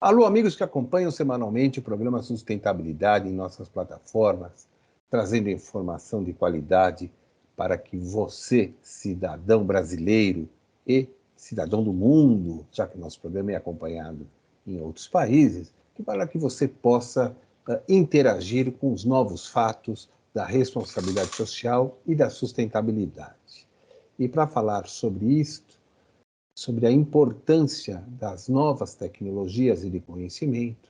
Alô, amigos que acompanham semanalmente o programa Sustentabilidade em nossas plataformas, trazendo informação de qualidade para que você, cidadão brasileiro e cidadão do mundo, já que nosso programa é acompanhado em outros países, para que você possa interagir com os novos fatos da responsabilidade social e da sustentabilidade. E para falar sobre isto, sobre a importância das novas tecnologias e de conhecimento,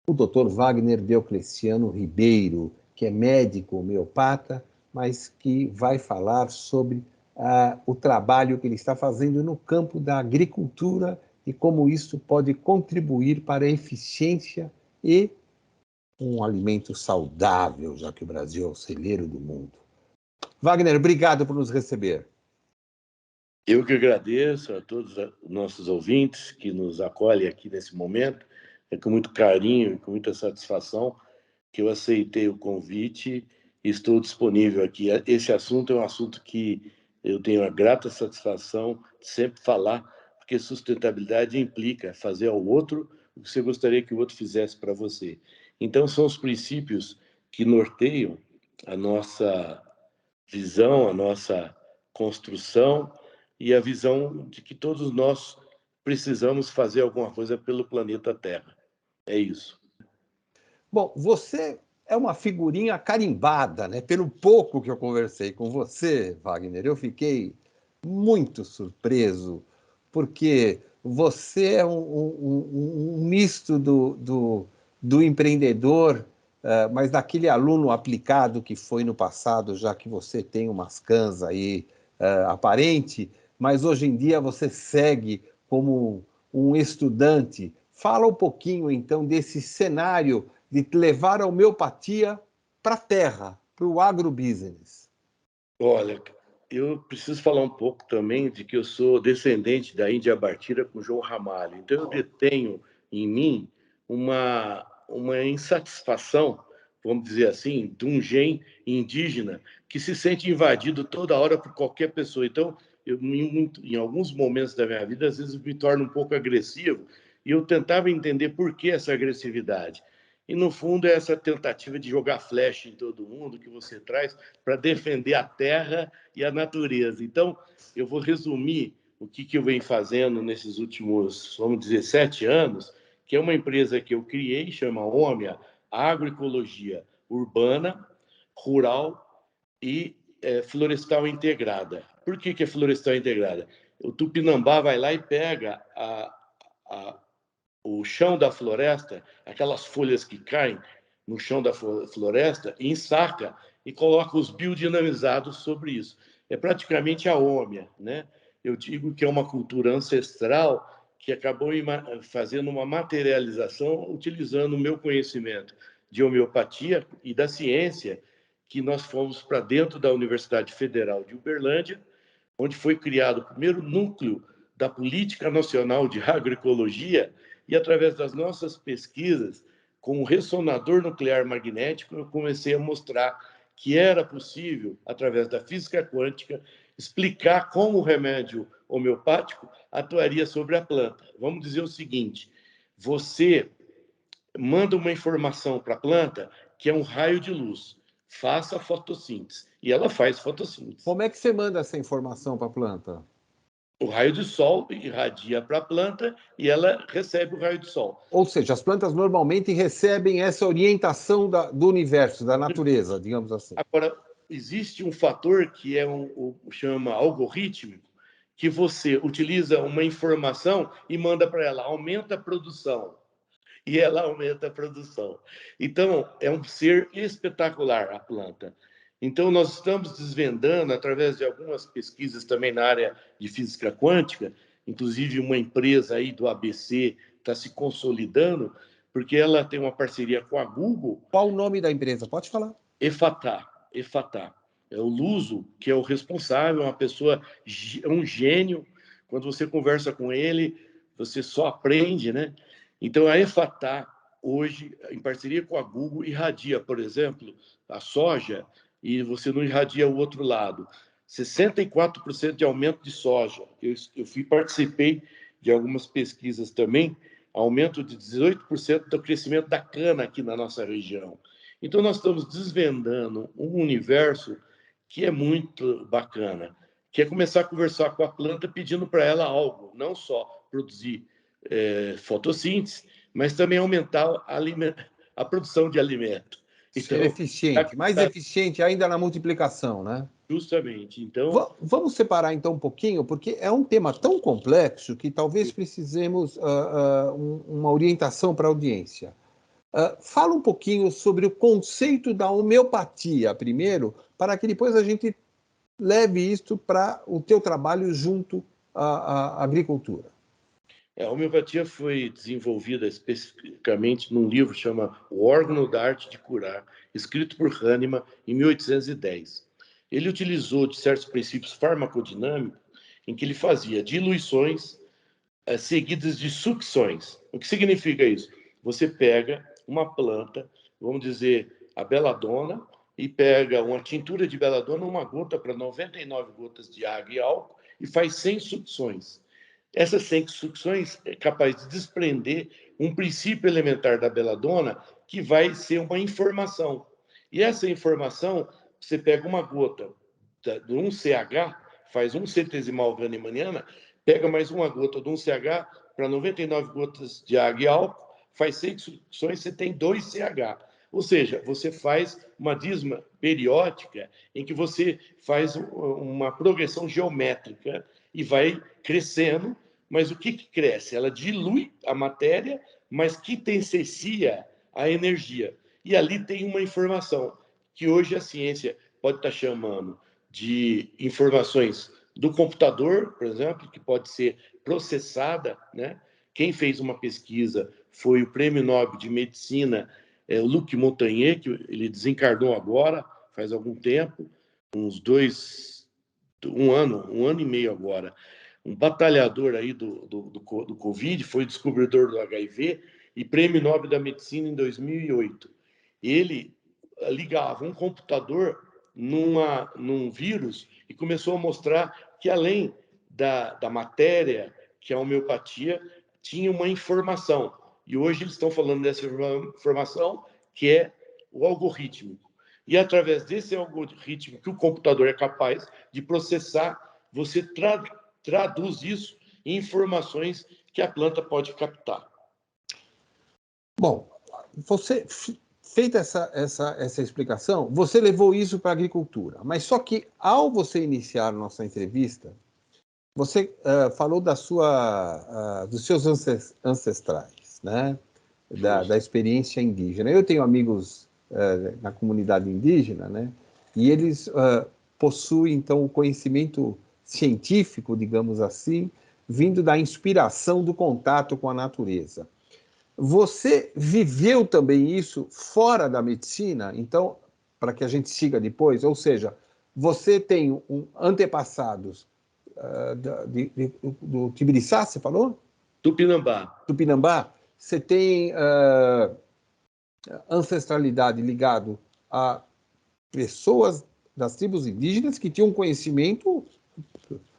o Dr. Wagner Deocleciano Ribeiro, que é médico homeopata, mas que vai falar sobre o trabalho que ele está fazendo no campo da agricultura e como isso pode contribuir para a eficiência e um alimento saudável, já que o Brasil é o celeiro do mundo. Wagner, obrigado por nos receber. Eu que agradeço a todos os nossos ouvintes que nos acolhem aqui nesse momento. É com muito carinho e com muita satisfação que eu aceitei o convite e estou disponível aqui. Esse assunto é um assunto que eu tenho a grata satisfação de sempre falar, porque sustentabilidade implica fazer ao outro o que você gostaria que o outro fizesse para você. Então, são os princípios que norteiam a nossa visão, a nossa construção e a visão de que todos nós precisamos fazer alguma coisa pelo planeta Terra. É isso. Bom, você é uma figurinha carimbada, né? Pelo pouco que eu conversei com você, Wagner, eu fiquei muito surpreso, porque você é um misto do empreendedor, mas daquele aluno aplicado que foi no passado, já que você tem umas cãs aí aparente, mas hoje em dia você segue como um estudante. Fala um pouquinho, então, desse cenário de levar a homeopatia para a terra, para o agrobusiness. Olha, eu preciso falar um pouco também de que eu sou descendente da Índia Bartira com João Ramalho. Então, eu detenho em mim uma insatisfação, vamos dizer assim, de um gene indígena que se sente invadido toda hora por qualquer pessoa. Então, em alguns momentos da minha vida, às vezes me torno um pouco agressivo e eu tentava entender por que essa agressividade. E, no fundo, é essa tentativa de jogar flecha em todo mundo que você traz para defender a terra e a natureza. Então, eu vou resumir o que eu venho fazendo nesses últimos, vamos dizer, 7 anos, que é uma empresa que eu criei, chama Omia Agroecologia Urbana, Rural e Florestal Integrada. Por que é florestal integrada? O Tupinambá vai lá e pega o chão da floresta, aquelas folhas que caem no chão da floresta, e ensaca e coloca os biodinamizados sobre isso. É praticamente a Omia, né? Eu digo que é uma cultura ancestral que acabou fazendo uma materialização utilizando o meu conhecimento de homeopatia e da ciência, que nós fomos para dentro da Universidade Federal de Uberlândia, onde foi criado o primeiro núcleo da Política Nacional de Agroecologia, e através das nossas pesquisas com o ressonador nuclear magnético, eu comecei a mostrar que era possível, através da física quântica, explicar como o remédio homeopático atuaria sobre a planta. Vamos dizer o seguinte: você manda uma informação para a planta que é um raio de luz, faça fotossíntese, e ela faz fotossíntese. Como é que você manda essa informação para a planta? O raio de sol irradia para a planta e ela recebe o raio de sol. Ou seja, as plantas normalmente recebem essa orientação do universo, da natureza, digamos assim. Agora, existe um fator que é chama algorítmico, que você utiliza uma informação e manda para ela, aumenta a produção. E ela aumenta a produção. Então, é um ser espetacular a planta. Então, nós estamos desvendando, através de algumas pesquisas também na área de física quântica, inclusive uma empresa aí do ABC está se consolidando, porque ela tem uma parceria com a Google. Qual o nome da empresa? Pode falar. Efatá. É o Luso, que é o responsável, uma pessoa, um gênio. Quando você conversa com ele, você só aprende, né? Então, a Efatá, hoje, em parceria com a Google, irradia, por exemplo, a soja, e você não irradia o outro lado. 64% de aumento de soja. Eu participei de algumas pesquisas também aumento de 18% do crescimento da cana aqui na nossa região. Então, nós estamos desvendando um universo que é muito bacana, que é começar a conversar com a planta pedindo para ela algo, não só produzir fotossíntese, mas também aumentar a produção de alimento. Ser Então, eficiente, mais eficiente ainda na multiplicação, né? Justamente. Então, vamos separar então um pouquinho, porque é um tema tão complexo que talvez precisemos uma orientação para a audiência. Fala um pouquinho sobre o conceito da homeopatia primeiro, para que depois a gente leve isso para o teu trabalho junto à agricultura. A homeopatia foi desenvolvida especificamente num livro que chama O Órgão da Arte de Curar, escrito por Hahnemann em 1810. Ele utilizou de certos princípios farmacodinâmicos em que ele fazia diluições seguidas de sucções. O que significa isso? Você pega uma planta, vamos dizer a beladona, e pega uma tintura de beladona, uma gota para 99 gotas de água e álcool, e faz 100 sucções. Essas 100 sucções é capaz de desprender um princípio elementar da beladona que vai ser uma informação. E essa informação, você pega uma gota de 1CH, faz 1 centesimal hahnemanniana, pega mais uma gota de 1CH para 99 gotas de água e álcool, faz 100 sucções, você tem 2CH. Ou seja, você faz uma dízima periódica em que você faz uma progressão geométrica e vai crescendo, mas o que cresce? Ela dilui a matéria, mas quintessencia a energia. E ali tem uma informação que hoje a ciência pode estar chamando de informações do computador, por exemplo, que pode ser processada, né? Quem fez uma pesquisa foi o Prêmio Nobel de Medicina, o Luc Montagnier, que ele desencarnou agora, faz algum tempo, um ano e meio agora. Um batalhador aí do Covid, foi descobridor do HIV e Prêmio Nobel da Medicina em 2008. Ele ligava um computador num vírus e começou a mostrar que, além da matéria, que a homeopatia tinha uma informação. E hoje eles estão falando dessa informação, que é o algorítmico. E através desse algoritmo que o computador é capaz de processar, você traduz isso em informações que a planta pode captar. Bom, você, feita essa explicação, você levou isso para a agricultura. Mas só que, ao você iniciar a nossa entrevista, você falou dos seus ancestrais, né? Da experiência indígena. Eu tenho amigos na comunidade indígena, né? E eles possuem, então, o conhecimento científico, digamos assim, vindo da inspiração do contato com a natureza. Você viveu também isso fora da medicina? Então, para que a gente siga depois, ou seja, você tem antepassados do Tibiriçá, você falou? Tupinambá. Tupinambá. Você tem ancestralidade ligado a pessoas das tribos indígenas que tinham um conhecimento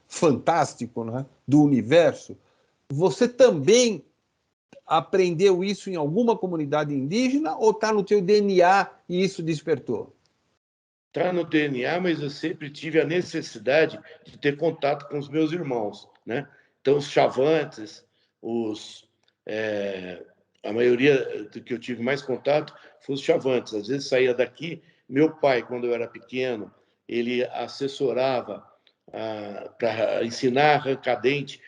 fantástico, né, do universo. Você também aprendeu isso em alguma comunidade indígena ou está no teu DNA e isso despertou? Está no DNA, mas eu sempre tive a necessidade de ter contato com os meus irmãos, né? Então, os chavantes, a maioria do que eu tive mais contato foi os chavantes. Às vezes saía daqui, meu pai, quando eu era pequeno, ele assessorava para ensinar a arrancar dente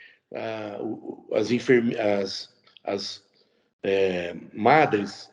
as madres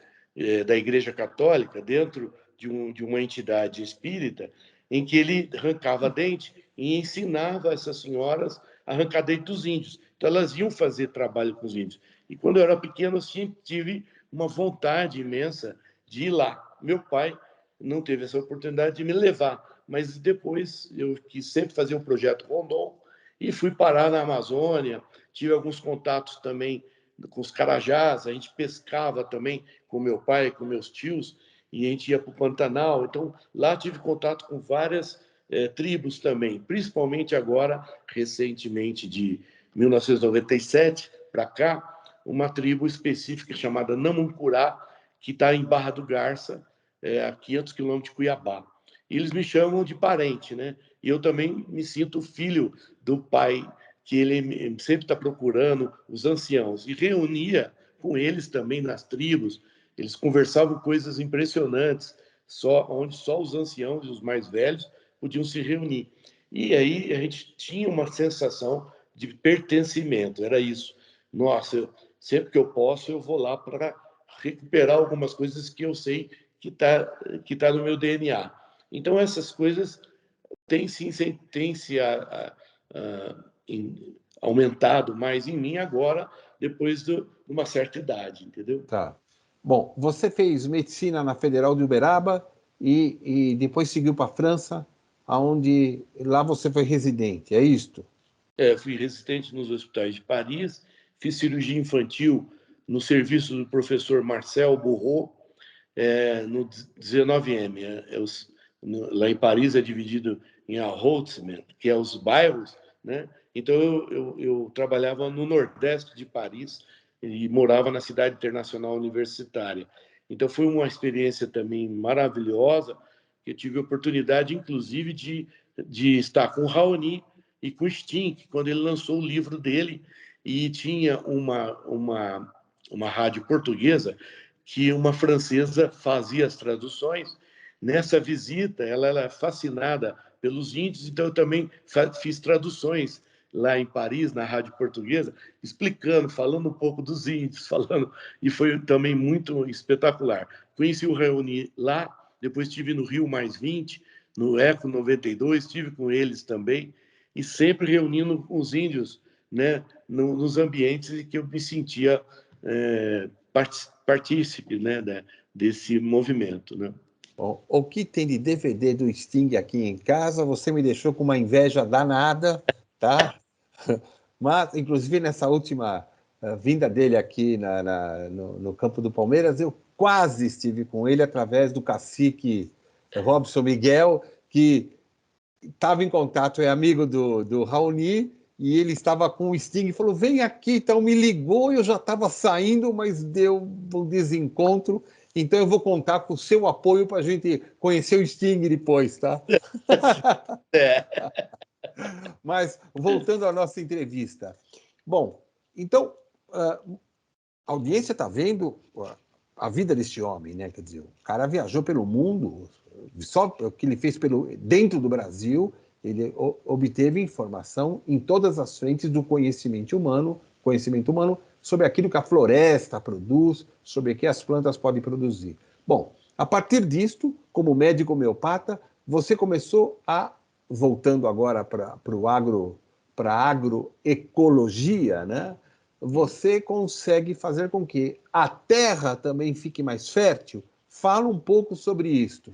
da Igreja Católica dentro de uma entidade espírita em que ele arrancava dente e ensinava essas senhoras a arrancar dente dos índios. Então, elas iam fazer trabalho com os índios. E quando eu era pequeno, eu sempre tive uma vontade imensa de ir lá. Meu pai não teve essa oportunidade de me levar, mas depois eu quis sempre fazer um projeto Rondon e fui parar na Amazônia, tive alguns contatos também com os carajás, a gente pescava também com meu pai, com meus tios, e a gente ia para o Pantanal. Então, lá tive contato com várias tribos também, principalmente agora, recentemente, de 1997 para cá, uma tribo específica chamada Namuncurá, que está em Barra do Garça, a 500 quilômetros de Cuiabá. E eles me chamam de parente, né? E eu também me sinto filho do pai, que ele sempre está procurando os anciãos. E reunia com eles também nas tribos. Eles conversavam coisas impressionantes, onde só os anciãos e os mais velhos podiam se reunir. E aí a gente tinha uma sensação de pertencimento, era isso. Nossa, sempre que eu posso, eu vou lá para recuperar algumas coisas que eu sei que tá no meu DNA. Então, essas coisas têm se aumentado mais em mim agora, depois de uma certa idade, entendeu? Tá. Bom, você fez medicina na Federal de Uberaba e depois seguiu para a França, aonde lá você foi residente, é isto? Fui residente nos hospitais de Paris, fiz cirurgia infantil no serviço do professor Marcel Bourreau, no 19M. Lá em Paris é dividido em arrondissement, que é os bairros, né? Então eu trabalhava no nordeste de Paris e morava na cidade internacional universitária. Então foi uma experiência também maravilhosa, que eu tive a oportunidade, inclusive, de estar com o Raoni e com o Stink, quando ele lançou o livro dele, e tinha uma rádio portuguesa que uma francesa fazia as traduções. Nessa visita, ela era fascinada pelos índios, então eu também fiz traduções lá em Paris, na rádio portuguesa, explicando, falando um pouco dos índios, e foi também muito espetacular. Conheci o Raoni lá, depois estive no Rio +20, no Eco 92, estive com eles também, e sempre reunindo os índios, né, nos ambientes em que eu me sentia partícipe, né, desse movimento, né? Bom, o que tem de DVD do Sting aqui em casa, você me deixou com uma inveja danada, tá? Mas, inclusive, nessa última vinda dele aqui no campo do Palmeiras, eu quase estive com ele através do cacique Robson Miguel, que estava em contato, é amigo do Raoni, e ele estava com o Sting e falou: vem aqui, então me ligou, eu já estava saindo, mas deu um desencontro, então eu vou contar com o seu apoio para a gente conhecer o Sting depois, tá? É. Mas voltando à nossa entrevista. Bom, então a audiência está vendo a vida deste homem, né? Quer dizer, o cara viajou pelo mundo, só o que ele fez dentro do Brasil, ele obteve informação em todas as frentes do conhecimento humano sobre aquilo que a floresta produz, sobre o que as plantas podem produzir. Bom, a partir disto, como médico homeopata, você começou voltando agora para a agroecologia, né? Você consegue fazer com que a terra também fique mais fértil? Fala um pouco sobre isto.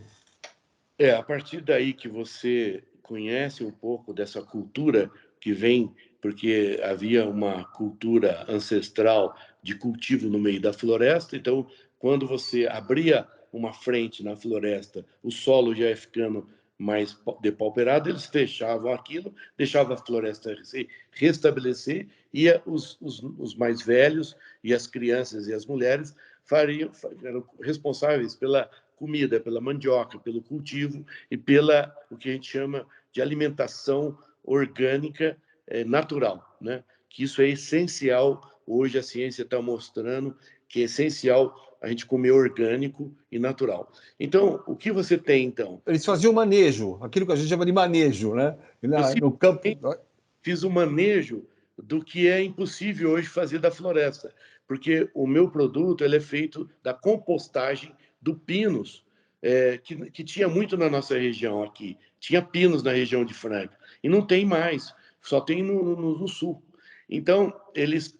A partir daí que você conhece um pouco dessa cultura que vem, porque havia uma cultura ancestral de cultivo no meio da floresta, então, quando você abria uma frente na floresta, o solo já ia ficando mais depauperado, eles fechavam aquilo, deixavam a floresta se restabelecer, e os mais velhos e as crianças e as mulheres eram responsáveis pela comida, pela mandioca, pelo cultivo e pela o que a gente chama de alimentação orgânica natural, né? Que isso é essencial. Hoje a ciência está mostrando que é essencial a gente comer orgânico e natural. Então, o que você tem, então? Eles faziam manejo, aquilo que a gente chama de manejo, né? No campo. Fiz o manejo do que é impossível hoje fazer da floresta, porque o meu produto ele é feito da compostagem do pinos, que tinha muito na nossa região aqui. Tinha pinos na região de Franca, e não tem mais, só tem no sul. Então, eles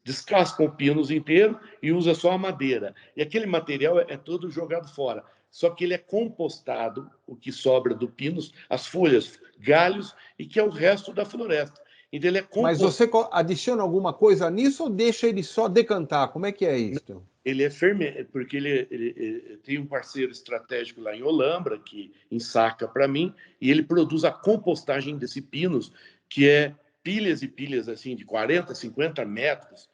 descascam o pinos inteiro e usam só a madeira. E aquele material é todo jogado fora. Só que ele é compostado, o que sobra do pinos, as folhas, galhos, e que é o resto da floresta. Então, ele é Mas você adiciona alguma coisa nisso ou deixa ele só decantar? Como é que é isso? Ele é fermento, porque ele tem um parceiro estratégico lá em Olambra, que ensaca para mim, e ele produz a compostagem desse pinos, que é pilhas e pilhas assim de 40, 50 metros,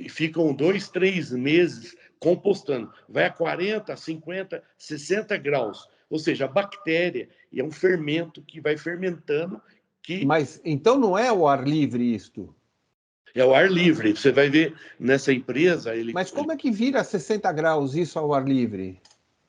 ficam 2, 3 meses compostando. Vai a 40, 50, 60 graus. Ou seja, a bactéria é um fermento que vai fermentando. Mas então não é o ar livre isto? É o ar livre. Você vai ver nessa empresa... Mas como é que vira 60 graus isso ao ar livre?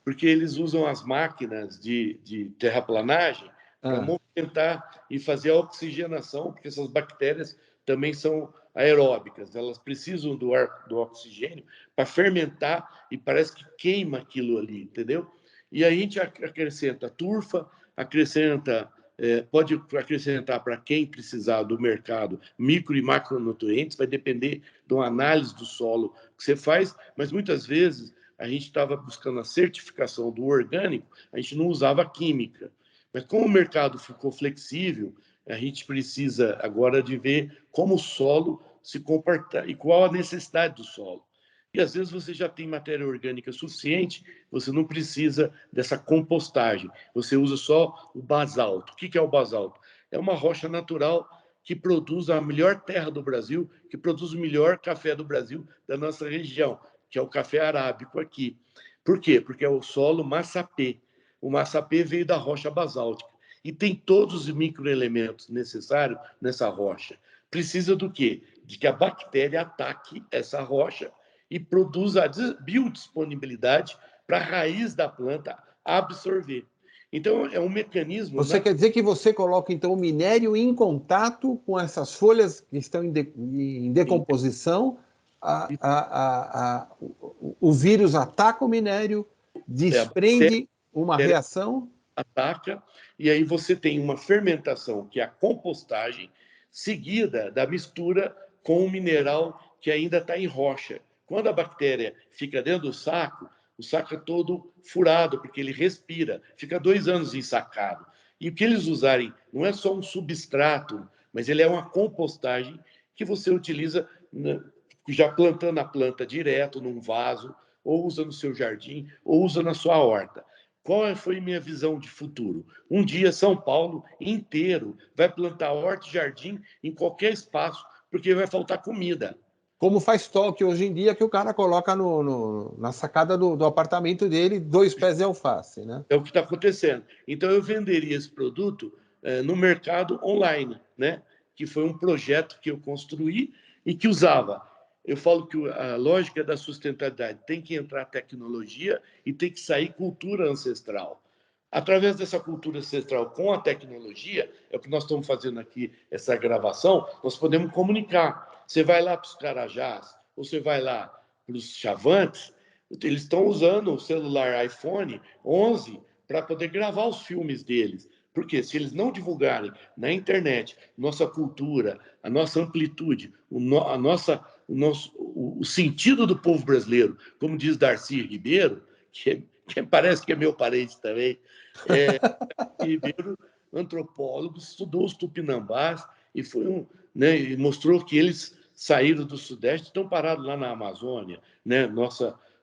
Porque eles usam as máquinas de terraplanagem para movimentar e fazer a oxigenação, porque essas bactérias também são aeróbicas, elas precisam do ar, do oxigênio para fermentar e parece que queima aquilo ali, entendeu? E aí a gente acrescenta turfa, pode acrescentar para quem precisar do mercado micro e macronutrientes, vai depender de uma análise do solo que você faz, mas muitas vezes a gente estava buscando a certificação do orgânico, a gente não usava química. Mas como o mercado ficou flexível, a gente precisa agora de ver como o solo se comporta e qual a necessidade do solo. E às vezes você já tem matéria orgânica suficiente, você não precisa dessa compostagem, você usa só o basalto. O que é o basalto? É uma rocha natural que produz a melhor terra do Brasil, que produz o melhor café do Brasil, da nossa região, que é o café arábico aqui. Por quê? Porque é o solo massapê. O massapê veio da rocha basáltica e tem todos os microelementos necessários nessa rocha. Precisa do quê? De que a bactéria ataque essa rocha e produza a biodisponibilidade para a raiz da planta absorver. Então, é um mecanismo... Você quer dizer que você coloca, então, o minério em contato com essas folhas que estão em decomposição, o vírus ataca o minério, desprende uma reação... Ataca, e aí você tem uma fermentação, que é a compostagem, seguida da mistura com o mineral que ainda está em rocha. Quando a bactéria fica dentro do saco, o saco é todo furado, porque ele respira, fica 2 anos ensacado. E o que eles usarem não é só um substrato, mas ele é uma compostagem que você utiliza já plantando a planta direto num vaso, ou usa no seu jardim, ou usa na sua horta. Qual foi minha visão de futuro? Um dia São Paulo inteiro vai plantar horta e jardim em qualquer espaço, porque vai faltar comida. Como faz Tóquio hoje em dia, que o cara coloca na sacada do apartamento dele 2 pés de alface, né? É o que está acontecendo. Então, eu venderia esse produto no mercado online, né? Que foi um projeto que eu construí e que usava. Eu falo que a lógica da sustentabilidade tem que entrar tecnologia e tem que sair cultura ancestral. Através dessa cultura ancestral com a tecnologia, é o que nós estamos fazendo aqui, essa gravação, nós podemos comunicar. Você vai lá para os Carajás, ou você vai lá para os Chavantes, eles estão usando o celular iPhone 11 para poder gravar os filmes deles. Porque se eles não divulgarem na internet nossa cultura, a nossa amplitude, o sentido do povo brasileiro, como diz Darcy Ribeiro, que parece que é meu parente também, Ribeiro, antropólogo, estudou os tupinambás e e mostrou que eles saíram do Sudeste, estão parados lá na Amazônia, né?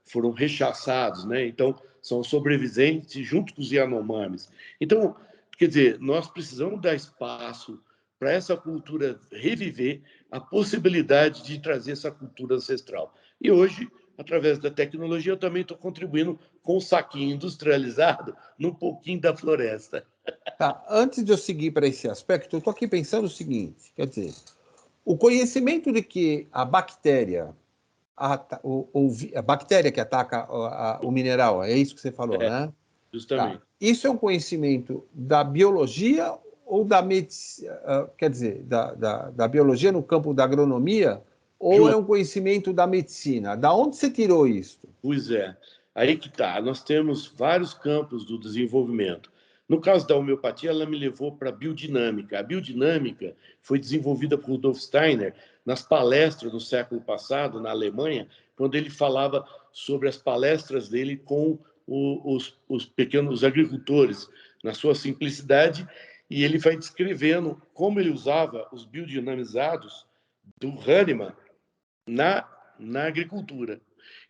Foram rechaçados, né? Então são sobreviventes junto com os Yanomamis. Então, quer dizer, nós precisamos dar espaço para essa cultura reviver, a possibilidade de trazer essa cultura ancestral. E hoje, através da tecnologia, eu também estou contribuindo com o saquinho industrializado num pouquinho da floresta. Tá, antes de eu seguir para esse aspecto, eu estou aqui pensando o seguinte, quer dizer, o conhecimento de que a bactéria, a bactéria que ataca o mineral, é isso que você falou, né? Tá. Justamente. Isso é um conhecimento da biologia ou da medicina, quer dizer, da biologia no campo da agronomia, ou é um conhecimento da medicina? Da onde você tirou isso? Pois é, aí que está. Nós temos vários campos do desenvolvimento. No caso da homeopatia, ela me levou para a biodinâmica. A biodinâmica foi desenvolvida por Rudolf Steiner nas palestras do século passado, na Alemanha, quando ele falava sobre as palestras dele com os pequenos agricultores, na sua simplicidade, e ele vai descrevendo como ele usava os biodinamizados do Hahnemann na agricultura.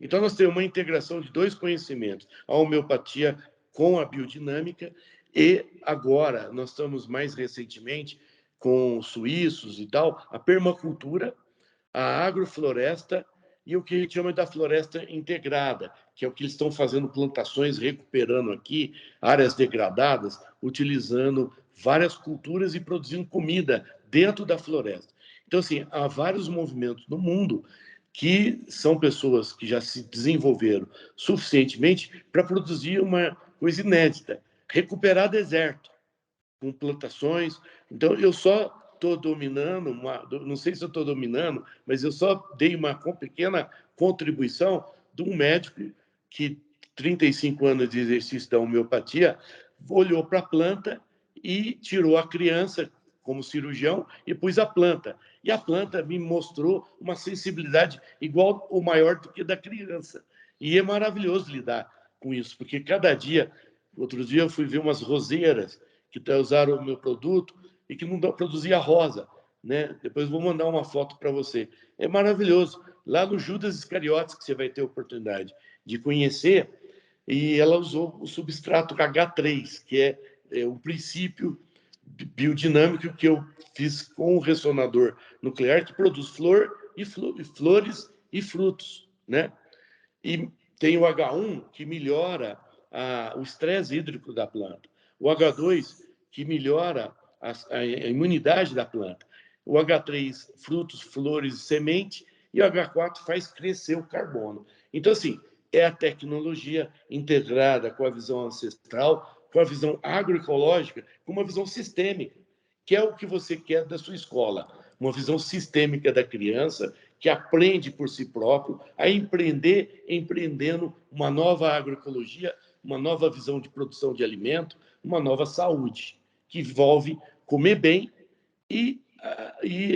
Então, nós temos uma integração de 2 conhecimentos, a homeopatia com a biodinâmica, e agora, nós estamos mais recentemente com suíços e tal, a permacultura, a agrofloresta e o que a gente chama da floresta integrada, que é o que eles estão fazendo, plantações, recuperando aqui áreas degradadas, utilizando várias culturas e produzindo comida dentro da floresta. Então, assim, há vários movimentos no mundo que são pessoas que já se desenvolveram suficientemente para produzir uma coisa inédita, recuperar deserto com plantações. Então, eu só estou dominando, não sei se eu estou dominando, mas eu só dei uma pequena contribuição de um médico que, 35 anos de exercício da homeopatia, olhou para a planta e tirou a criança como cirurgião e pus a planta. E a planta me mostrou uma sensibilidade igual ou maior do que da criança. E é maravilhoso lidar com isso, porque cada dia, outro dia eu fui ver umas roseiras que usaram o meu produto e que não produzia rosa, né? Depois vou mandar uma foto para você. É maravilhoso. Lá no Judas Iscariotes, que você vai ter a oportunidade de conhecer, e ela usou o substrato H3, que é um princípio biodinâmico que eu fiz com o ressonador nuclear, que produz flores e frutos, né? E tem o H1, que melhora o estresse hídrico da planta. O H2, que melhora a imunidade da planta. O H3, frutos, flores e semente. E o H4 faz crescer o carbono. Então, assim, é a tecnologia integrada com a visão ancestral, com a visão agroecológica, com uma visão sistêmica, que é o que você quer da sua escola. Uma visão sistêmica da criança, que aprende por si próprio a empreender, empreendendo uma nova agroecologia, uma nova visão de produção de alimento, uma nova saúde, que envolve comer bem e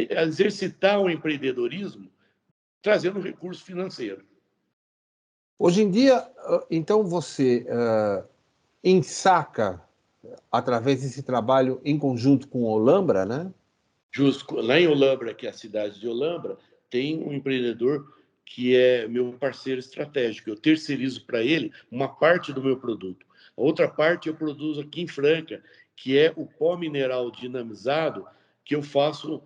exercitar o empreendedorismo, trazendo recurso financeiro. Hoje em dia, então, você ensaca, através desse trabalho em conjunto com o Olambra, né? Justo. Lá em Olambra, que é a cidade de Olambra, tem um empreendedor que é meu parceiro estratégico. Eu terceirizo para ele uma parte do meu produto. A outra parte eu produzo aqui em Franca, que é o pó mineral dinamizado, que eu faço,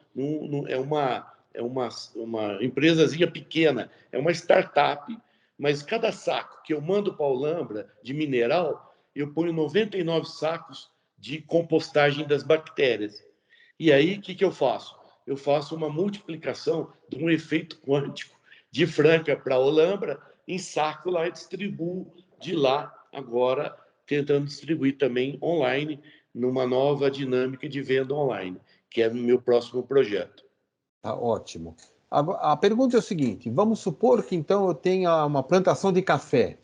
é uma empresazinha pequena, é uma startup, mas cada saco que eu mando para a Olambra de mineral, eu ponho 99 sacos de compostagem das bactérias. E aí, o que eu faço? Eu faço uma multiplicação de um efeito quântico de Franca para Olambra, ensaco lá e distribuo de lá, agora tentando distribuir também online, numa nova dinâmica de venda online, que é o meu próximo projeto. Tá ótimo. A pergunta é o seguinte: vamos supor que então eu tenha uma plantação de café,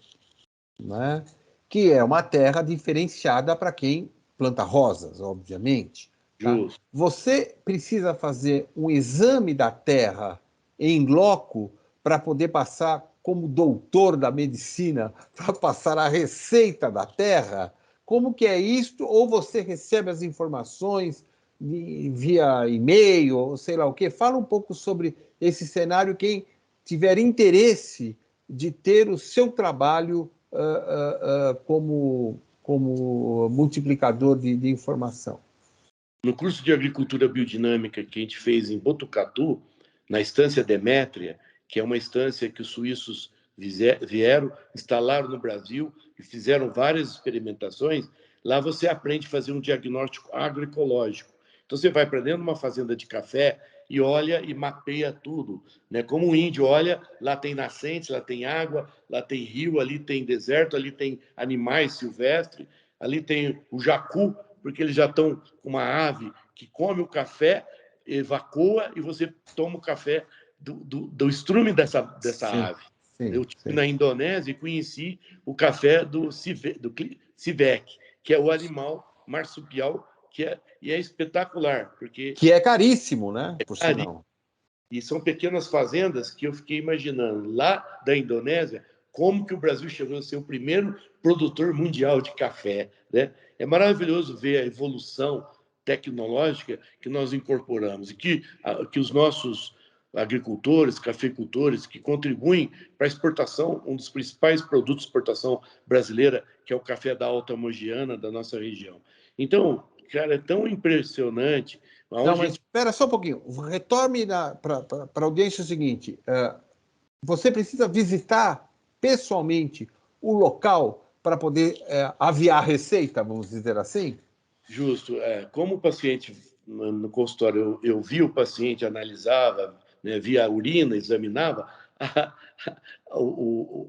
né? Que é uma terra diferenciada para quem planta rosas, obviamente. Tá? Justo. Você precisa fazer um exame da terra em loco para poder passar como doutor da medicina, para passar a receita da terra? Como que é isto? Ou você recebe as informações via e-mail, ou sei lá o quê? Fala um pouco sobre esse cenário, quem tiver interesse de ter o seu trabalho como multiplicador de informação. No curso de agricultura biodinâmica que a gente fez em Botucatu, na estância Demétria, que é uma estância que os suíços vieram, instalaram no Brasil e fizeram várias experimentações, lá você aprende a fazer um diagnóstico agroecológico. Então você vai para dentro de uma fazenda de café e olha e mapeia tudo, né? Como o índio olha, lá tem nascente, lá tem água, lá tem rio, ali tem deserto, ali tem animais silvestres, ali tem o jacu, porque eles já estão com uma ave que come o café, evacua e você toma o café do estrume dessa Sim, ave. sim, Eu estive sim. na Indonésia e conheci o café do civet, que é o animal marsupial, e é espetacular, porque Que é caríssimo, né? Por ali, sinal. e são pequenas fazendas que eu fiquei imaginando, lá da Indonésia, como que o Brasil chegou a ser o primeiro produtor mundial de café, né? É maravilhoso ver a evolução tecnológica que nós incorporamos e que os nossos agricultores, cafeicultores, que contribuem para a exportação, um dos principais produtos de exportação brasileira, que é o café da Alta Mogiana, da nossa região. Então, cara, é tão impressionante Não, mas espera só um pouquinho. Retorne para a audiência o seguinte. Você precisa visitar pessoalmente o local para poder aviar a receita, vamos dizer assim? Justo. Como o paciente, no consultório, eu vi o paciente, analisava, né, via a urina, examinava,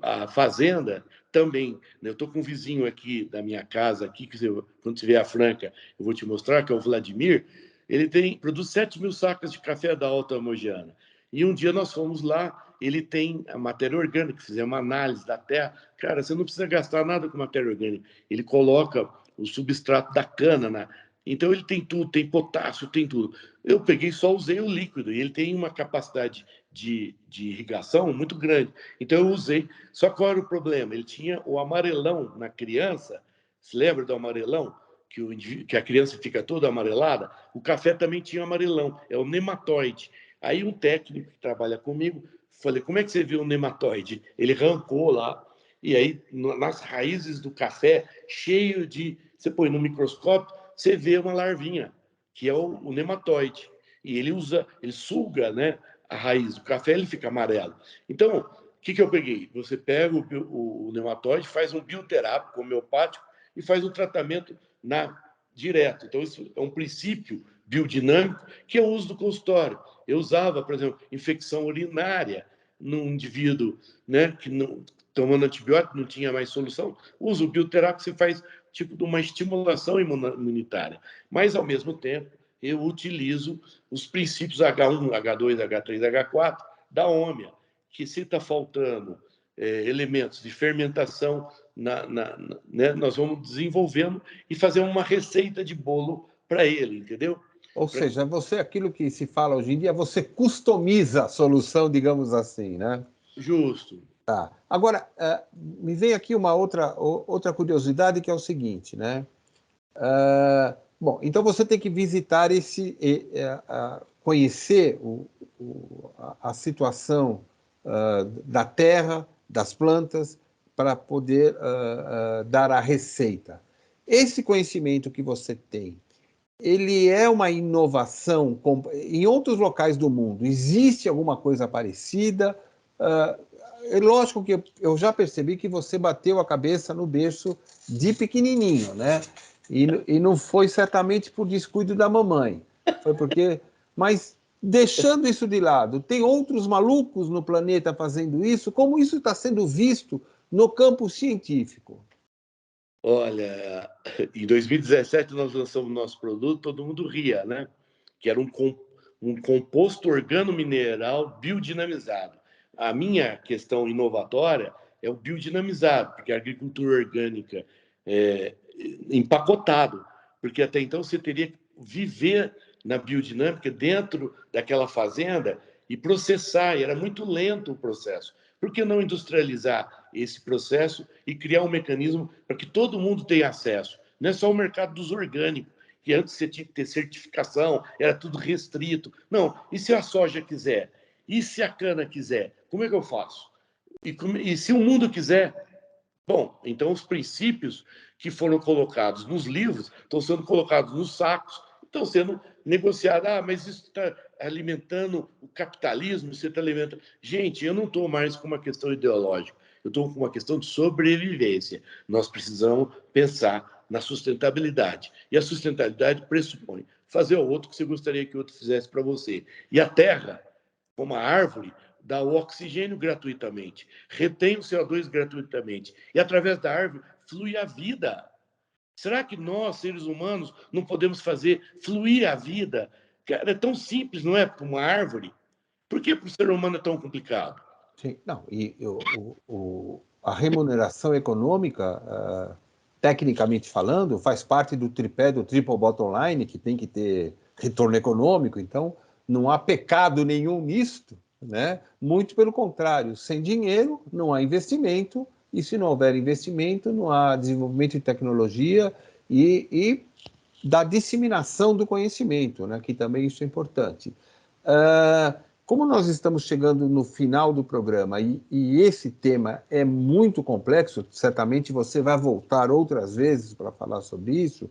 a fazenda também. Né, eu estou com um vizinho aqui da minha casa, aqui, que quando você vier a Franca, eu vou te mostrar, que é o Vladimir. Ele produz 7.000 sacas de café da Alta Mogiana. E um dia nós fomos lá, ele tem a matéria orgânica, fizemos uma análise da terra. Cara, você não precisa gastar nada com matéria orgânica. Ele coloca o substrato da cana, né? Então ele tem tudo, tem potássio, tem tudo. Eu peguei só usei o líquido, e ele tem uma capacidade de irrigação muito grande. Então eu usei. Só qual era o problema? Ele tinha o amarelão na criança. Se lembra do amarelão? Que a criança fica toda amarelada? O café também tinha amarelão, é o nematóide. Aí um técnico que trabalha comigo, falei, como é que você viu o nematóide? Ele arrancou lá, e aí nas raízes do café, cheio de... Você põe no microscópio, você vê uma larvinha, que é o nematóide. E ele suga, né, a raiz do café, ele fica amarelo. Então, o que eu peguei? Você pega o nematóide, faz um bioterápico homeopático e faz o tratamento direto. Então, isso é um princípio biodinâmico que eu uso no consultório. Eu usava, por exemplo, infecção urinária num indivíduo, né, que não, tomando antibiótico não tinha mais solução. Usa o bioterápico, você faz tipo de uma estimulação imunitária. Mas, ao mesmo tempo, eu utilizo os princípios H1, H2, H3, H4 da Ômia, que se está faltando elementos de fermentação, né, nós vamos desenvolvendo e fazer uma receita de bolo para ele, entendeu? Ou seja, você, aquilo que se fala hoje em dia, você customiza a solução, digamos assim, né? Justo. Tá. Agora, me vem aqui uma outra curiosidade, que é o seguinte, né? Bom, então você tem que visitar conhecer a situação da terra, das plantas, para poder dar a receita. Esse conhecimento que você tem, ele é uma inovação em outros locais do mundo? Existe alguma coisa parecida? É lógico que eu já percebi que você bateu a cabeça no berço de pequenininho, né? E não foi certamente por descuido da mamãe. Foi porque... Mas, deixando isso de lado, tem outros malucos no planeta fazendo isso? Como isso está sendo visto no campo científico? Olha, em 2017 nós lançamos nosso produto, todo mundo ria, né? Que era um composto organomineral biodinamizado. A minha questão inovatória é o biodinamizado, porque a agricultura orgânica é empacotado, porque até então você teria que viver na biodinâmica dentro daquela fazenda e processar, e era muito lento o processo. Por que não industrializar esse processo e criar um mecanismo para que todo mundo tenha acesso? Não é só o mercado dos orgânicos, que antes você tinha que ter certificação, era tudo restrito. Não, e se a soja quiser? E se a cana quiser? Como é que eu faço? E se o mundo quiser? Bom, então os princípios que foram colocados nos livros estão sendo colocados nos sacos, estão sendo negociados. Ah, mas isso está alimentando o capitalismo, você está alimentando... Gente, eu não estou mais com uma questão ideológica, eu estou com uma questão de sobrevivência. Nós precisamos pensar na sustentabilidade. E a sustentabilidade pressupõe fazer o outro que você gostaria que o outro fizesse para você. E a terra, como a árvore, dá o oxigênio gratuitamente, retém o CO2 gratuitamente, e através da árvore flui a vida. Será que nós, seres humanos, não podemos fazer fluir a vida? Cara, é tão simples, não é? Para uma árvore. Por que para o ser humano é tão complicado? Sim, não, e a remuneração econômica, tecnicamente falando, faz parte do tripé do triple bottom line, que tem que ter retorno econômico, então não há pecado nenhum nisto, né? Muito pelo contrário, sem dinheiro não há investimento, e se não houver investimento, não há desenvolvimento de tecnologia e da disseminação do conhecimento, né? Que também isso é importante. Como nós estamos chegando no final do programa e esse tema é muito complexo, certamente você vai voltar outras vezes para falar sobre isso,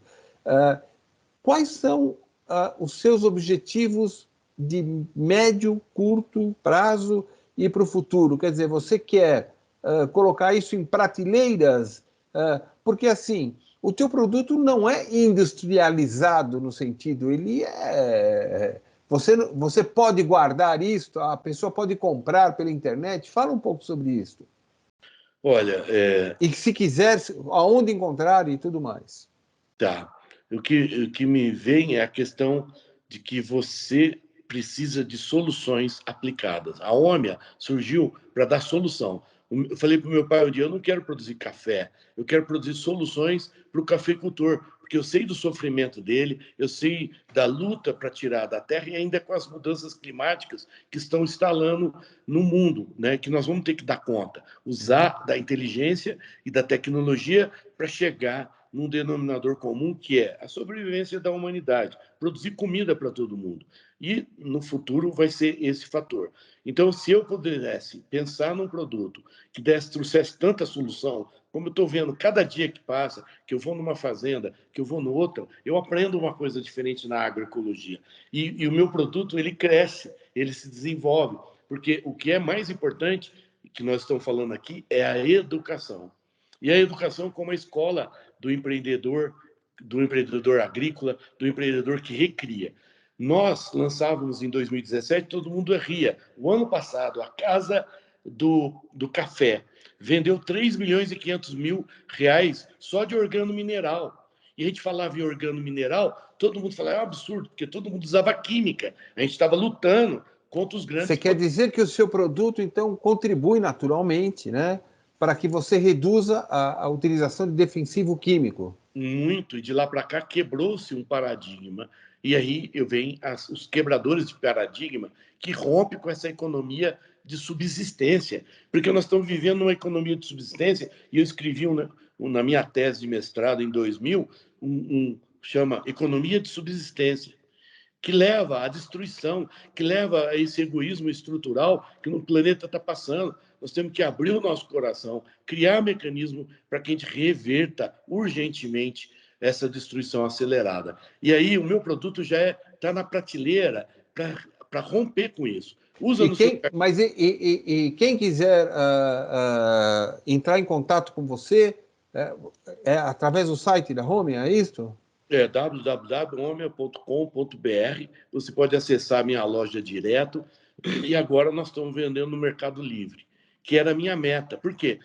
quais são os seus objetivos de médio, curto prazo e para o futuro? Quer dizer, você quer colocar isso em prateleiras? Porque, assim, o teu produto não é industrializado no sentido, ele é... Você pode guardar isso, a pessoa pode comprar pela internet? Fala um pouco sobre isso. Olha, E se quiser, aonde encontrar e tudo mais. tá. O que me vem é a questão de que você precisa de soluções aplicadas. A Omia surgiu para dar solução. Eu falei para o meu pai um dia, eu não quero produzir café, eu quero produzir soluções para o cafeicultor, porque eu sei do sofrimento dele, eu sei da luta para tirar da terra e ainda com as mudanças climáticas que estão instalando no mundo, né, que nós vamos ter que dar conta, usar da inteligência e da tecnologia para chegar num denominador comum que é a sobrevivência da humanidade, produzir comida para todo mundo. E no futuro vai ser esse fator. Então, se eu pudesse pensar num produto que trouxesse tanta solução, como eu estou vendo cada dia que passa, que eu vou numa fazenda, que eu vou no outra, eu aprendo uma coisa diferente na agroecologia. E o meu produto, ele cresce, ele se desenvolve, porque o que é mais importante, que nós estamos falando aqui, é a educação. E a educação como a escola do empreendedor agrícola, do empreendedor que recria. Nós lançávamos em 2017, todo mundo ria. O ano passado, a Casa do Café vendeu 3 milhões e 500 mil reais só de organo mineral. E a gente falava em organo mineral, todo mundo falava, é um absurdo, porque todo mundo usava química. A gente estava lutando contra os grandes... Você quer dizer que o seu produto, então, contribui naturalmente, né, para que você reduza a utilização de defensivo químico? Muito, e de lá para cá quebrou-se um paradigma. E aí eu venho os quebradores de paradigma que rompem com essa economia de subsistência, porque nós estamos vivendo uma economia de subsistência, e eu escrevi na minha tese de mestrado em 2000, chama Economia de Subsistência, que leva à destruição, que leva a esse egoísmo estrutural que no planeta está passando. Nós temos que abrir o nosso coração, criar mecanismo para que a gente reverta urgentemente essa destruição acelerada. E aí o meu produto já está na prateleira para romper com isso. Usa no seu... Mas quem quiser entrar em contato com você, através do site da Home, é isso? É www.omia.com.br. Você pode acessar a minha loja direto. E agora nós estamos vendendo no Mercado Livre, que era a minha meta. Por quê?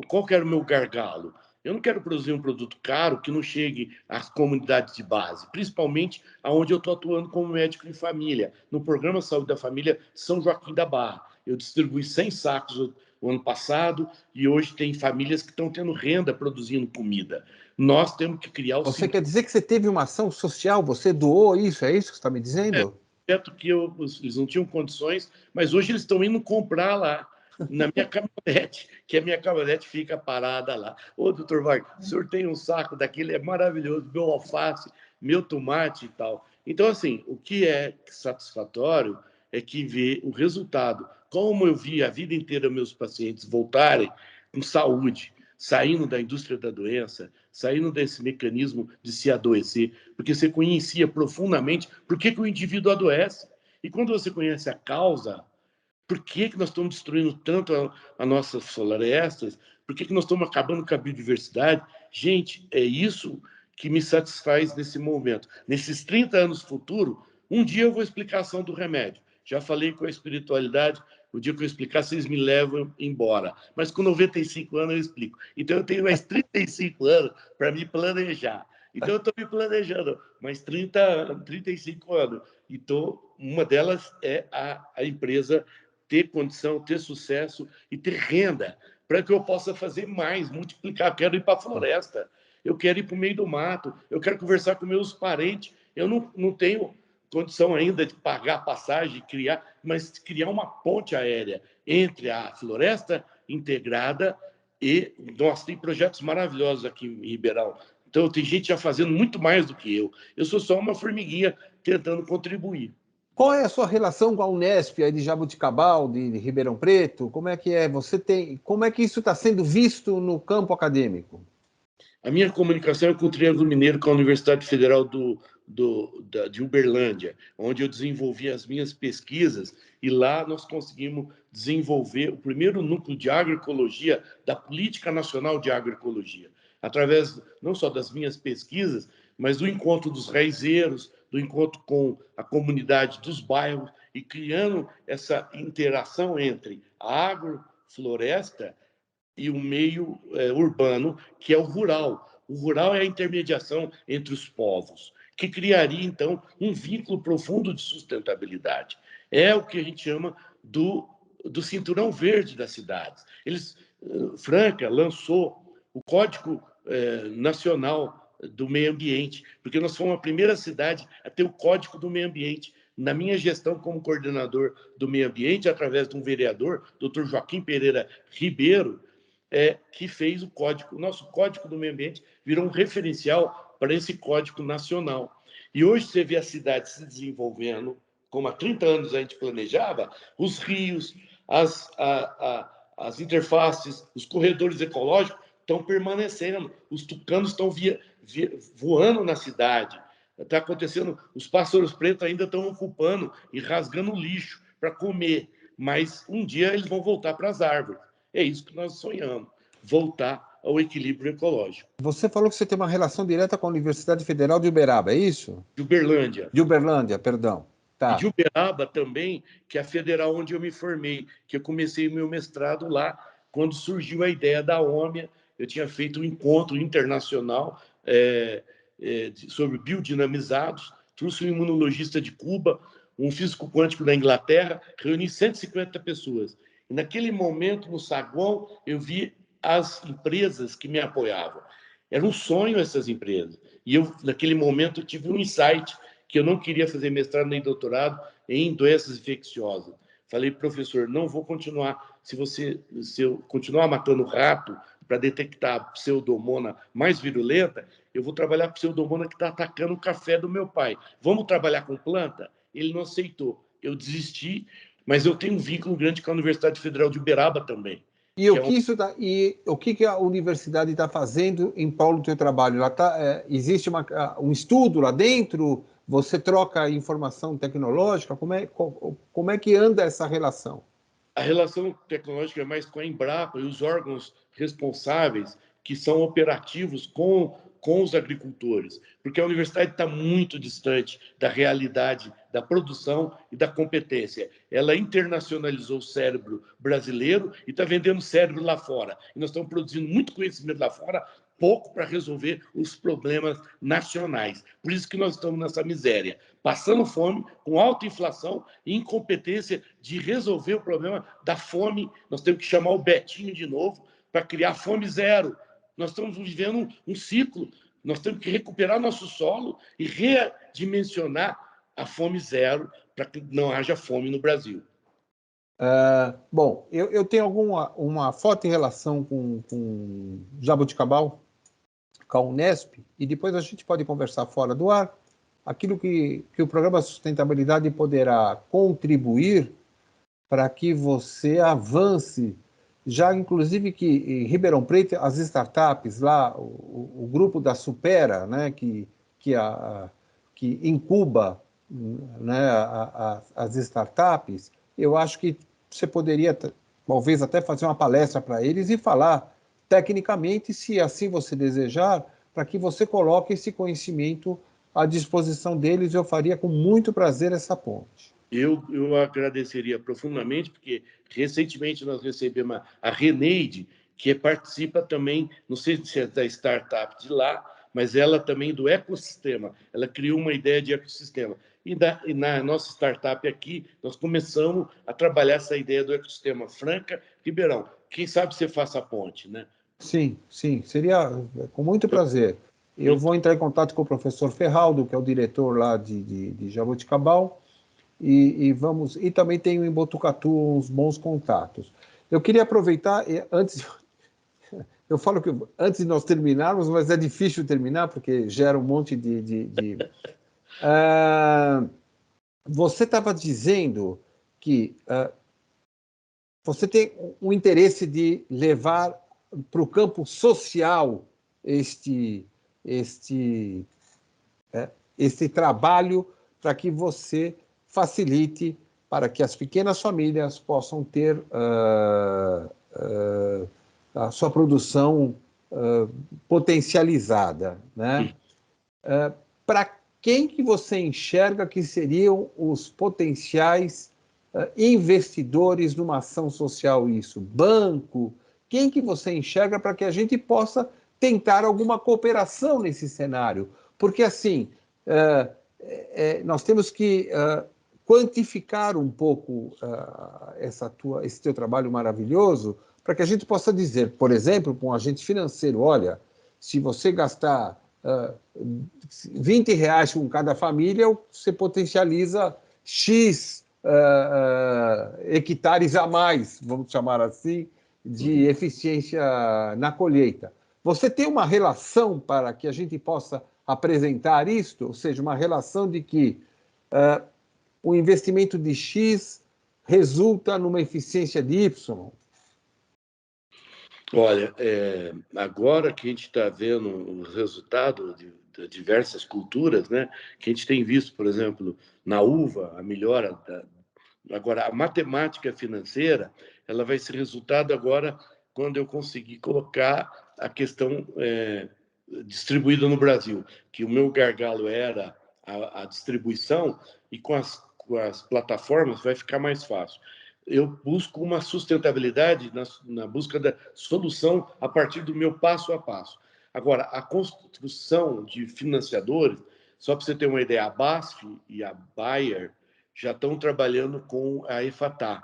Qual que era o meu gargalo? Eu não quero produzir um produto caro que não chegue às comunidades de base, principalmente aonde eu estou atuando como médico de família, no Programa Saúde da Família São Joaquim da Barra. Eu distribuí 100 sacos o ano passado e hoje tem famílias que estão tendo renda produzindo comida. Nós temos que criar o... Você quer dizer que você teve uma ação social, você doou isso, é isso que você está me dizendo? Certo que eles não tinham condições, mas hoje eles estão indo comprar lá, na minha caminhonete, que a minha caminhonete fica parada lá. Ô, doutor Wagner, o senhor tem um saco daquele, é maravilhoso, meu alface, meu tomate e tal. Então, assim, o que é satisfatório é que ver o resultado. Como eu vi a vida inteira meus pacientes voltarem com saúde, saindo da indústria da doença, saindo desse mecanismo de se adoecer, porque você conhecia profundamente por que o indivíduo adoece. E quando você conhece a causa, por que nós estamos destruindo tanto as nossas florestas, por que nós estamos acabando com a biodiversidade, gente, é isso que me satisfaz nesse momento. Nesses 30 anos futuro, um dia eu vou explicar a ação do remédio. Já falei com a espiritualidade, o dia que eu explicar, vocês me levam embora. Mas com 95 anos eu explico. Então eu tenho mais 35 anos para me planejar. Então eu estou me planejando mais 35 anos. E uma delas é a empresa ter condição, ter sucesso e ter renda para que eu possa fazer mais, multiplicar. Eu quero ir para a floresta, eu quero ir para o meio do mato, eu quero conversar com meus parentes. Eu não tenho condição ainda de pagar a passagem, mas criar uma ponte aérea entre a floresta integrada e... Nós tem projetos maravilhosos aqui em Ribeirão. Então, tem gente já fazendo muito mais do que eu. Eu sou só uma formiguinha tentando contribuir. Qual é a sua relação com a Unesp aí de Jaboticabal, de Ribeirão Preto? Como é que é? Como é que isso está sendo visto no campo acadêmico? A minha comunicação é com o Triângulo Mineiro, com a Universidade Federal do de Uberlândia, onde eu desenvolvi as minhas pesquisas, e lá nós conseguimos desenvolver o primeiro núcleo de agroecologia da Política Nacional de Agroecologia, através não só das minhas pesquisas, mas do encontro dos raizeiros, do encontro com a comunidade dos bairros, e criando essa interação entre a agrofloresta e o meio urbano, que é o rural. O rural é a intermediação entre os povos, que criaria, então, um vínculo profundo de sustentabilidade. É o que a gente chama do cinturão verde das cidades. Franca lançou o Código Nacional do Meio Ambiente, porque nós fomos a primeira cidade a ter o Código do Meio Ambiente. Na minha gestão como coordenador do meio ambiente, através de um vereador, Dr. Joaquim Pereira Ribeiro, que fez o nosso Código do Meio Ambiente, virou um referencial para esse Código Nacional. E hoje você vê a cidade se desenvolvendo, como há 30 anos a gente planejava, os rios, as interfaces, os corredores ecológicos estão permanecendo, os tucanos estão voando na cidade. Está acontecendo, os pássaros pretos ainda estão ocupando e rasgando lixo para comer, mas um dia eles vão voltar para as árvores. É isso que nós sonhamos, voltar ao equilíbrio ecológico. Você falou que você tem uma relação direta com a Universidade Federal de Uberaba, é isso? De Uberlândia. De Uberlândia, perdão. Tá. E de Uberaba também, que é a federal onde eu me formei, que eu comecei o meu mestrado lá, quando surgiu a ideia da OMIA. Eu tinha feito um encontro internacional sobre biodinamizados, trouxe um imunologista de Cuba, um físico quântico da Inglaterra, reuni 150 pessoas. E naquele momento, no saguão, eu vi as empresas que me apoiavam. Era um sonho essas empresas. E eu, naquele momento, tive um insight que eu não queria fazer mestrado nem doutorado em doenças infecciosas. Falei, professor, não vou continuar. Se eu continuar matando rato para detectar a pseudomona mais virulenta, eu vou trabalhar a pseudomona que está atacando o café do meu pai. Vamos trabalhar com planta? Ele não aceitou. Eu desisti, mas eu tenho um vínculo grande com a Universidade Federal de Uberaba também. E o que a universidade está fazendo em prol do teu trabalho? Existe um estudo lá dentro? Você troca informação tecnológica? Como é que anda essa relação? A relação tecnológica é mais com a Embrapa e os órgãos responsáveis que são operativos com os agricultores, porque a universidade está muito distante da realidade da produção e da competência. Ela internacionalizou o cérebro brasileiro e está vendendo cérebro lá fora. E nós estamos produzindo muito conhecimento lá fora, pouco para resolver os problemas nacionais. Por isso que nós estamos nessa miséria, passando fome, com alta inflação e incompetência de resolver o problema da fome. Nós temos que chamar o Betinho de novo para criar fome zero. Nós estamos vivendo um ciclo. Nós temos que recuperar nosso solo e redimensionar a fome zero para que não haja fome no Brasil. Bom, eu tenho uma forte relação com Jaboticabal, com a Unesp, e depois a gente pode conversar fora do ar. Aquilo que o Programa Sustentabilidade poderá contribuir para que você avance, já inclusive que em Ribeirão Preto, as startups lá, o grupo da Supera, né, que incuba, né, as startups, eu acho que você poderia talvez até fazer uma palestra para eles e falar tecnicamente, se assim você desejar, para que você coloque esse conhecimento à disposição deles. Eu faria com muito prazer essa ponte. Eu agradeceria profundamente, porque recentemente nós recebemos a Reneide, que participa também, não sei se é da startup de lá, mas ela também do ecossistema. Ela criou uma ideia de ecossistema. E na nossa startup aqui, nós começamos a trabalhar essa ideia do ecossistema. Franca, Ribeirão, quem sabe você faça a ponte, né? Sim, seria com muito prazer. Eu vou entrar em contato com o professor Ferraldo, que é o diretor lá de Jaboticabal, e também tenho em Botucatu uns bons contatos. Eu queria aproveitar, eu falo que antes de nós terminarmos, mas é difícil terminar, porque gera um monte você estava dizendo que você tem um interesse de levar para o campo social esse trabalho para que você facilite para que as pequenas famílias possam ter a sua produção potencializada, né? Para quem que você enxerga que seriam os potenciais investidores numa ação social isso? Banco? Quem que você enxerga para que a gente possa tentar alguma cooperação nesse cenário? Porque, assim, nós temos que quantificar um pouco esse teu trabalho maravilhoso para que a gente possa dizer, por exemplo, para um agente financeiro, olha, se você gastar R$20 com cada família, você potencializa X hectares a mais, vamos chamar assim, de eficiência na colheita. Você tem uma relação para que a gente possa apresentar isto, ou seja, uma relação de que o investimento de X resulta numa eficiência de Y? Olha, agora que a gente está vendo os resultados de diversas culturas, né, que a gente tem visto, por exemplo, na uva, a melhora agora, a matemática financeira, ela vai ser resultado agora quando eu conseguir colocar a questão distribuída no Brasil, que o meu gargalo era a distribuição, e com as plataformas vai ficar mais fácil. Eu busco uma sustentabilidade na busca da solução a partir do meu passo a passo. Agora, a construção de financiadores, só para você ter uma ideia, a BASF e a Bayer já estão trabalhando com a EFATA.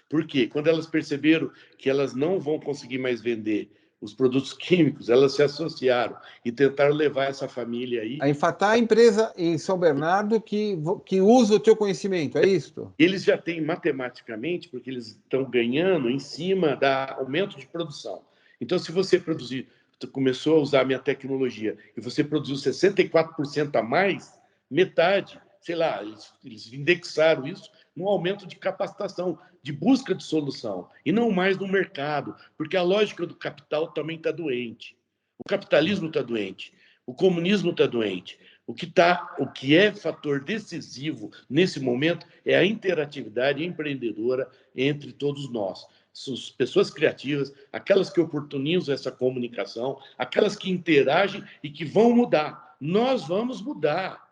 Por quê? Quando elas perceberam que elas não vão conseguir mais vender os produtos químicos, elas se associaram e tentaram levar essa família aí. A EFATA é a empresa em São Bernardo que usa o teu conhecimento, é isso? Eles já têm matematicamente, porque eles estão ganhando em cima da aumento de produção. Então, se você produzir, começou a usar a minha tecnologia e você produziu 64% a mais, metade, sei lá, eles indexaram isso no aumento de capacitação, de busca de solução, e não mais no mercado, porque a lógica do capital também está doente. O capitalismo está doente, o comunismo está doente. O que é fator decisivo nesse momento é a interatividade empreendedora entre todos nós. São pessoas criativas, aquelas que oportunizam essa comunicação, aquelas que interagem e que vão mudar. Nós vamos mudar,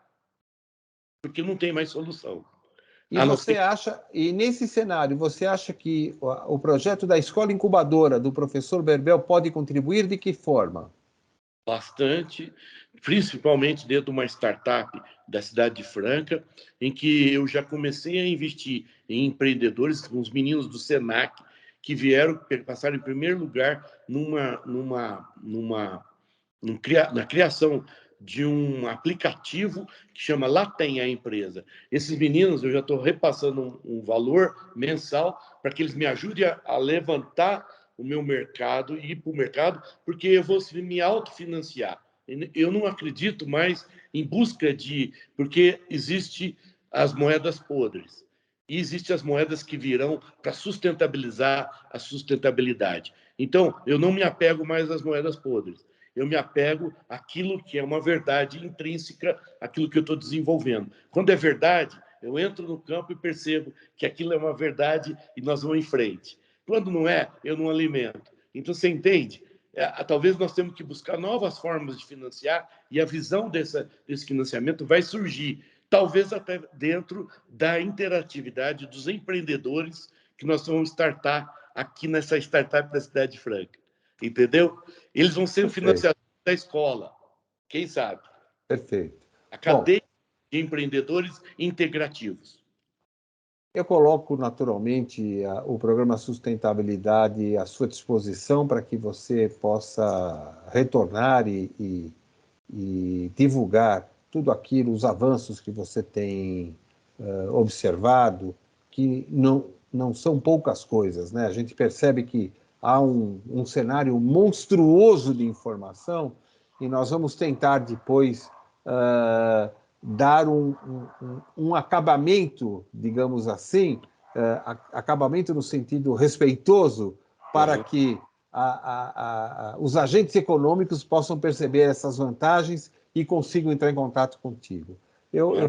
porque não tem mais solução. E você acha, e nesse cenário, você acha que o projeto da escola incubadora do professor Berbel pode contribuir de que forma? Bastante, principalmente dentro de uma startup da cidade de Franca, em que eu já comecei a investir em empreendedores, uns meninos do Senac, que vieram, passaram em primeiro lugar na criação de um aplicativo que chama Lá Tem a Empresa. Esses meninos, eu já estou repassando um valor mensal para que eles me ajudem a levantar o meu mercado e ir para o mercado, porque eu vou me autofinanciar. Eu não acredito mais em busca de... Porque existe as moedas podres e existem as moedas que virão para sustentabilizar a sustentabilidade. Então, eu não me apego mais às moedas podres. Eu me apego àquilo que é uma verdade intrínseca, àquilo que eu estou desenvolvendo. Quando é verdade, eu entro no campo e percebo que aquilo é uma verdade e nós vamos em frente. Quando não é, eu não alimento. Então, você entende? Talvez nós temos que buscar novas formas de financiar e a visão desse financiamento vai surgir, talvez até dentro da interatividade dos empreendedores que nós vamos startar aqui nessa startup da Cidade de Franca. Entendeu? Eles vão ser financiadores da escola, quem sabe? Perfeito. A cadeia de empreendedores integrativos. Eu coloco naturalmente o programa Sustentabilidade à sua disposição para que você possa retornar e divulgar tudo aquilo, os avanços que você tem observado, que não são poucas coisas, né? A gente percebe que há um cenário monstruoso de informação e nós vamos tentar depois dar um acabamento, digamos assim, acabamento no sentido respeitoso, para que os agentes econômicos possam perceber essas vantagens e consigo entrar em contato contigo.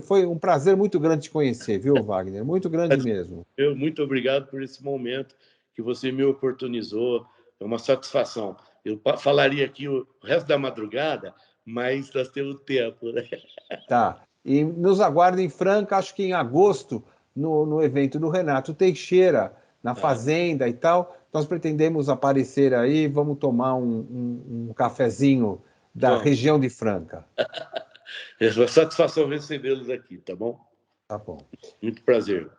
Foi um prazer muito grande te conhecer, viu, Wagner? Muito grande mesmo. Muito obrigado por esse momento que você me oportunizou. É uma satisfação. Eu falaria aqui o resto da madrugada, mas nós temos tempo, né? Tá. E nos aguarda em Franca, acho que em agosto, no evento do Renato Teixeira, na Fazenda e tal. Nós pretendemos aparecer aí, vamos tomar um cafezinho da região de Franca. É uma satisfação recebê-los aqui, tá bom? Tá bom. Muito prazer.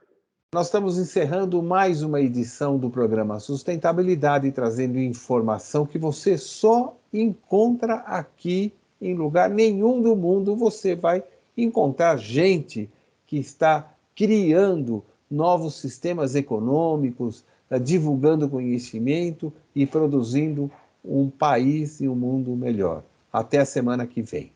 Nós estamos encerrando mais uma edição do programa Sustentabilidade, trazendo informação que você só encontra aqui, em lugar nenhum do mundo você vai encontrar gente que está criando novos sistemas econômicos, divulgando conhecimento e produzindo um país e um mundo melhor. Até a semana que vem.